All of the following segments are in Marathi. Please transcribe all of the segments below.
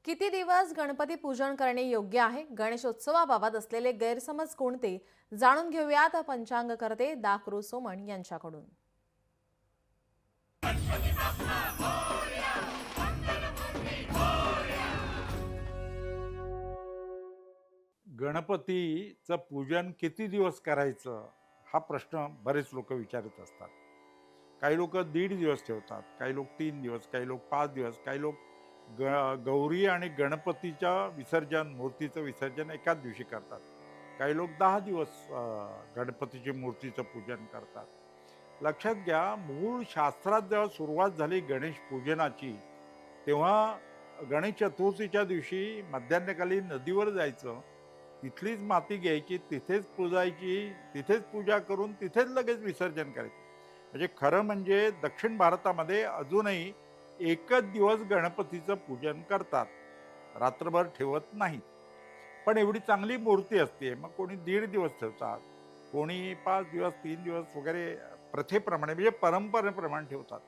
किती दिवस गणपती पूजन करणे योग्य आहे? गणेशोत्सवाबाबत असलेले गैरसमज कोणते? जाणून घेऊयात पंचांगकर्ते दाकरू सोमण यांच्याकडून. गणपतीचं पूजन किती दिवस करायचं हा प्रश्न बरेच लोक विचारत असतात. काही लोक 1.5 दिवस ठेवतात, काही लोक 3 दिवस, काही लोक 5 दिवस, काही लोक गौरी आणि गणपतीच्या विसर्जन मूर्तीचं विसर्जन एकाच दिवशी करतात. काही लोक 10 दिवस गणपतीची मूर्तीचं पूजन करतात. लक्षात घ्या, मूळ शास्त्रात जेव्हा सुरुवात झाली गणेश पूजनाची, तेव्हा गणेश चतुर्थीच्या दिवशी मध्यान्हकाली नदीवर जायचं, तिथलीच माती घ्यायची, तिथेच पूजायची, तिथेच पूजा करून तिथेच लगेच विसर्जन करायचं. म्हणजे खरं म्हणजे दक्षिण भारतामध्ये अजूनही एकच दिवस गणपतीचं पूजन करतात, रात्रभर ठेवत नाहीत. पण एवढी चांगली मूर्ती असते, मग कोणी 1.5 दिवस ठेवतात, कोणी 5 दिवस, 3 दिवस वगैरे प्रथेप्रमाणे म्हणजे परंपरेप्रमाणे ठेवतात.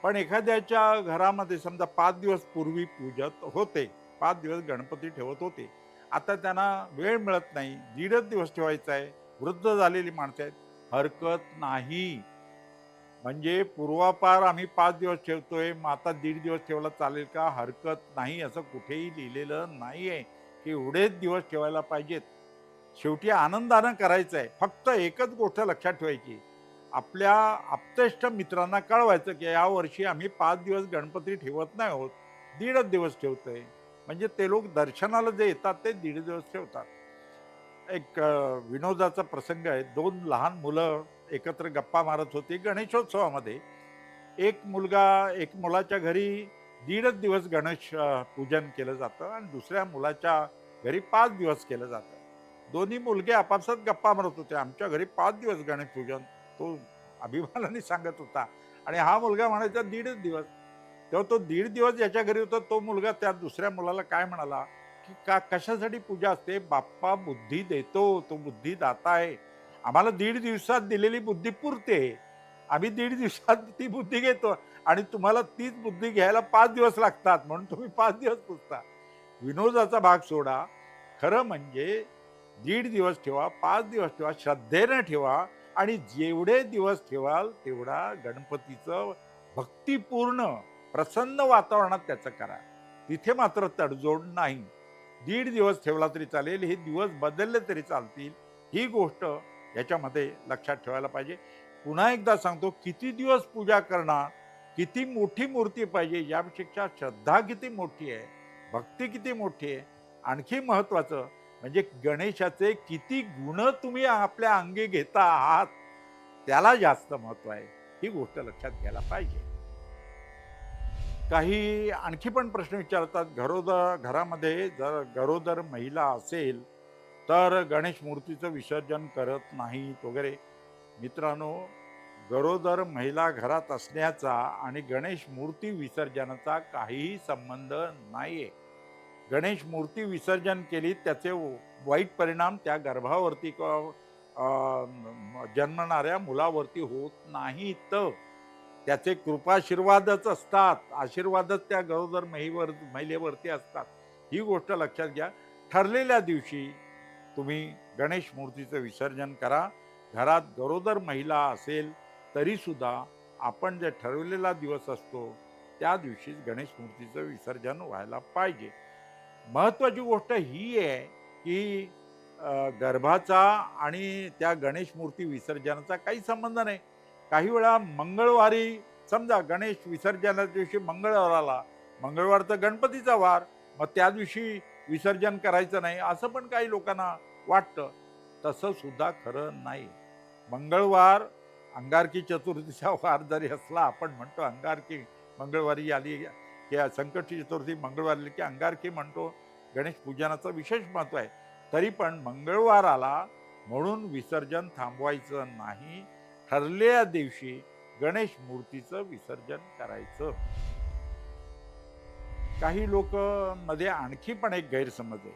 पण एखाद्याच्या घरामध्ये समजा 5 दिवस पूर्वी पूजत होते, 5 दिवस गणपती ठेवत होते, आता त्यांना वेळ मिळत नाही, 1.5 दिवस ठेवायचा आहे, वृद्ध झालेली माणसं आहेत, हरकत नाही. म्हणजे पूर्वापार आम्ही 5 दिवस ठेवतोय, मग आता 1.5 दिवस ठेवला चालेल का? हरकत नाही, असं कुठेही लिहिलेलं नाहीये की एवढेच दिवस ठेवायला पाहिजेत. शेवटी आनंदानं करायचं आहे. फक्त एकच गोष्ट लक्षात ठेवायची, आपल्या आप्तेष्ट मित्रांना कळवायचं की यावर्षी आम्ही 5 दिवस गणपती ठेवत नाही आहोत, 1.5च दिवस ठेवतोय. म्हणजे ते लोक दर्शनाला जे येतात ते 1.5 दिवस ठेवतात. एक विनोदाचा प्रसंग आहे. 2 लहान मुलं एकत्र गप्पा मारत होती गणेशोत्सवामध्ये. एक मुलाच्या घरी 1.5च दिवस गणेश पूजन केलं जातं आणि दुसऱ्या मुलाच्या घरी 5 दिवस केलं जातं. दोन्ही मुलगे आपापसात गप्पा मारत होते, आमच्या घरी 5 दिवस गणेश पूजन, तो अभिमानाने सांगत होता. आणि हा मुलगा म्हणायचा 1.5च दिवस. तेव्हा तो 1.5 दिवस ज्याच्या घरी होता तो मुलगा त्या दुसऱ्या मुलाला काय म्हणाला, की का कशासाठी पूजा असते? बाप्पा बुद्धी देतो, तो बुद्धिदाता आहे. आम्हाला 1.5 दिवसात दिलेली बुद्धी पुरते. आम्ही 1.5 दिवसात ती बुद्धी घेतो आणि तुम्हाला तीच बुद्धी घ्यायला 5 दिवस लागतात, म्हणून तुम्ही 5 दिवस पुजता. विनोदाचा भाग सोडा. खरं म्हणजे 1.5 दिवस ठेवा, 5 दिवस ठेवा, श्रद्धेनं ठेवा आणि जेवढे दिवस ठेवाल तेवढा गणपतीचं भक्तिपूर्ण प्रसन्न वातावरणात त्याचं करा. तिथे मात्र तडजोड नाही. 1.5 दिवस ठेवला तरी चालेल, हे दिवस बदलले तरी चालतील, ही गोष्ट याच्यामध्ये लक्षात ठेवायला पाहिजे. पुन्हा एकदा सांगतो, किती दिवस पूजा करणार, किती मोठी मूर्ती पाहिजे यापेक्षा श्रद्धा किती मोठी आहे, भक्ती किती मोठी आहे, आणखी महत्वाचं म्हणजे गणेशाचे किती गुण तुम्ही आपल्या अंगी घेता आहात, त्याला जास्त महत्व आहे. ही गोष्ट लक्षात घ्यायला पाहिजे. काही आणखी पण प्रश्न विचारतात, घरामध्ये जर गरोदर महिला असेल तर गणेश मूर्तीचं विसर्जन करत नाहीत वगैरे. मित्रांनो, गरोदर महिला घरात असण्याचा आणि गणेश मूर्ती विसर्जनाचा काहीही संबंध नाहीये. गणेश मूर्ती विसर्जन केली त्याचे वाईट परिणाम त्या गर्भावरती किंवा जन्मणाऱ्या मुलावरती होत नाहीत. त्याचे कृपाशीर्वादच असतात, आशीर्वादच त्या गरोदर महिलेवरती असतात. ही गोष्ट लक्षात घ्या. ठरलेल्या दिवशी तुम्ही गणेश मूर्तीचं विसर्जन करा. घरात गरोदर महिला असेल तरी सुद्धा आपण जे ठरवलेला दिवस असतो त्या दिवशीच गणेश मूर्तीचं विसर्जन व्हायला पाहिजे. महत्वाची गोष्ट ही आहे की गर्भाचा आणि त्या गणेश मूर्ती विसर्जनाचा काही संबंध नाही. काही वेळा मंगळवारी, समजा गणेश विसर्जनाच्या दिवशी मंगळवार आला, मंगळवार तर गणपतीचा वार, मग त्या दिवशी विसर्जन करायचं नाही असं पण काही लोकांना वाटतं. तसं सुद्धा खरं नाही. मंगळवार अंगारकी चतुर्थीचा वार जरी असला, आपण म्हणतो अंगारकी मंगळवारी आली की संकष्टी चतुर्थी मंगळवार आली की अंगारकी म्हणतो, गणेश पूजनाचं विशेष महत्व आहे. तरी पण मंगळवार आला म्हणून विसर्जन थांबवायचं नाही. ठरलेल्या दिवशी गणेश मूर्तीचं विसर्जन करायचं. काही लोक मध्ये आणखी पण एक गैरसमज आहे.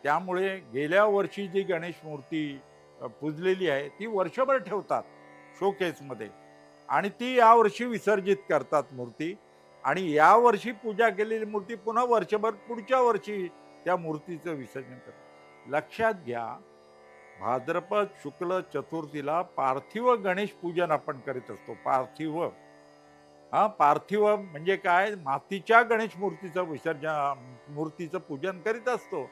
त्यामुळे गेल्या वर्षी जी गणेश मूर्ती पूजलेली आहे ती वर्षभर ठेवतात शोकेसमध्ये आणि ती यावर्षी विसर्जित करतात मूर्ती. आणि या वर्षी पूजा केलेली मूर्ती पुन्हा वर्षभर पुढच्या वर्षी त्या मूर्तीचं विसर्जन करतात. लक्षात घ्या, भाद्रपद शुक्ल चतुर्थीला पार्थिव गणेश पूजन आपण करीत असतो. पार्थिव, हा पार्थिव म्हणजे काय, मातीच्या गणेश मूर्तीचं मूर्तीचं पूजन करीत असतो.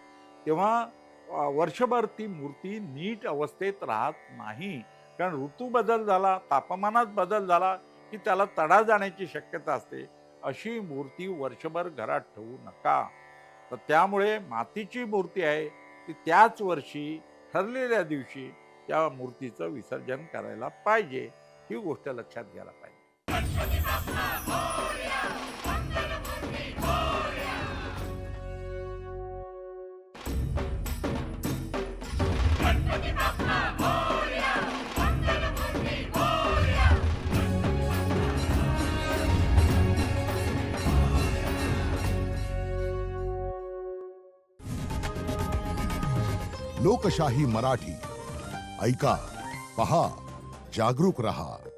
तेव्हा वर्षभर ती मूर्ती नीट अवस्थेत राहत नाही. कारण ऋतू बदल झाला, तापमानात बदल झाला की त्याला तडा जाण्याची शक्यता असते. अशी मूर्ती वर्षभर घरात ठेवू नका. तर त्यामुळे मातीची मूर्ती आहे ती त्याच वर्षी ठरलेल्या दिवशी त्या मूर्तीचं विसर्जन करायला पाहिजे. ही गोष्ट लक्षात घ्यायला पाहिजे. लोकशाही मराठी ऐका, पहा, जागरूक रहा.